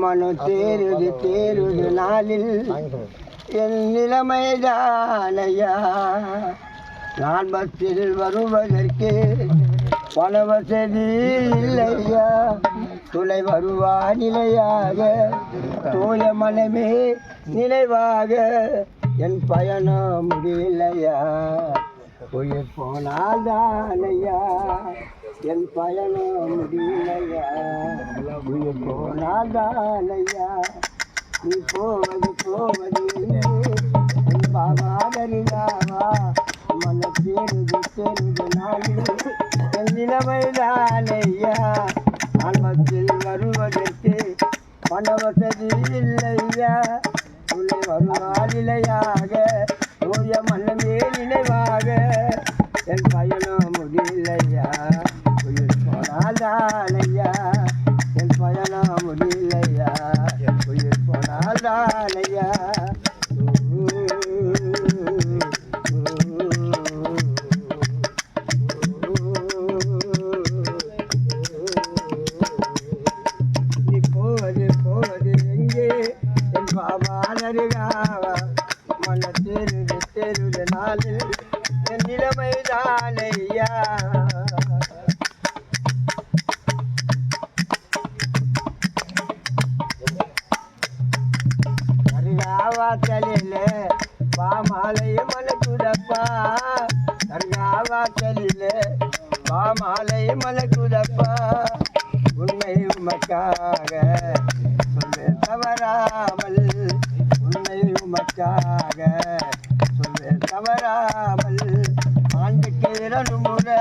மனு தேருது நாளில் என் நிலைமைதானையா. நான் பஸ்ஸில் வருவதற்கு பண வசதி இல்லையா. துணை வருவா நிலையாக தூய மனமே நினைவாக என் பயணம் முடியலையா. உயிர் போனால் தானையா என் பயணம் முடியலையா. உயிர் போனால் தானையா நீ போவது என் பாபா தருகாவா. மன தேருது நாளில் என் நிலைமைதானையா. நான் பஸ்ஸில் வருவதற்கு பண வசதி இல்லையா. துணை வருவா நிலையாக தூய மனமே நினைவாக என் பயணம் முடியலையா. உயிர் போனால் தானையா என் பயணம் முடியலையா. உயிர் போனால் தானையா. நீ போவது எங்கே என் பாபா நருகாவா. மன தேருது நாளில் என் நிலைமைதானையா. அருகாவாசலில் பாமாலை மலக்குதப்பா. அருகாவாசலில் பாமாலை மலக்குதப்பா. உன்னை உமக்காக சொல்ல தவறாமல் உன்னை உமக்காக சொல்ல தவறாமல் ஆண்டுக்கு 2 முறை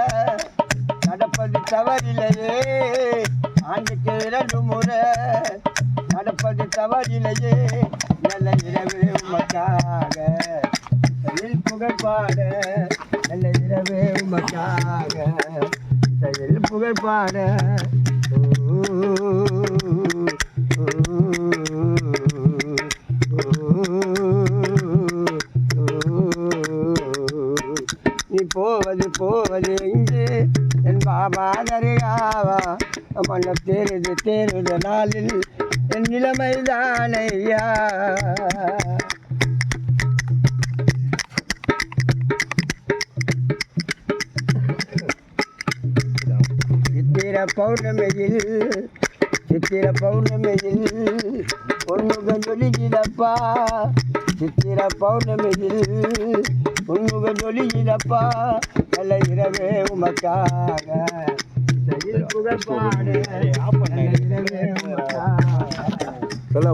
நடப்பது தவறில்லையே. ஆண்டுக்கு 2 முறை நடப்பது தவறில்லையே. நல்ல இரவு உமக்காக செயல் புகழ்பாட. நல்ல இரவு உமக்காக செயல் புகழ்பாட. நீ போவது எங்கே என் பாபா தருகாவா. மன தேருது நாளில் என் நிலைமைதானையா. சித்திர பௌர்ணமியில் பொன்முகம் ஜொலிக்குதப்பா. சித்திர பௌர்ணமியில் பொன்முகம் ஜொலிக்குதப்பா. நல்ல இரவே உமக்காக செயல் புகழ்பாடு.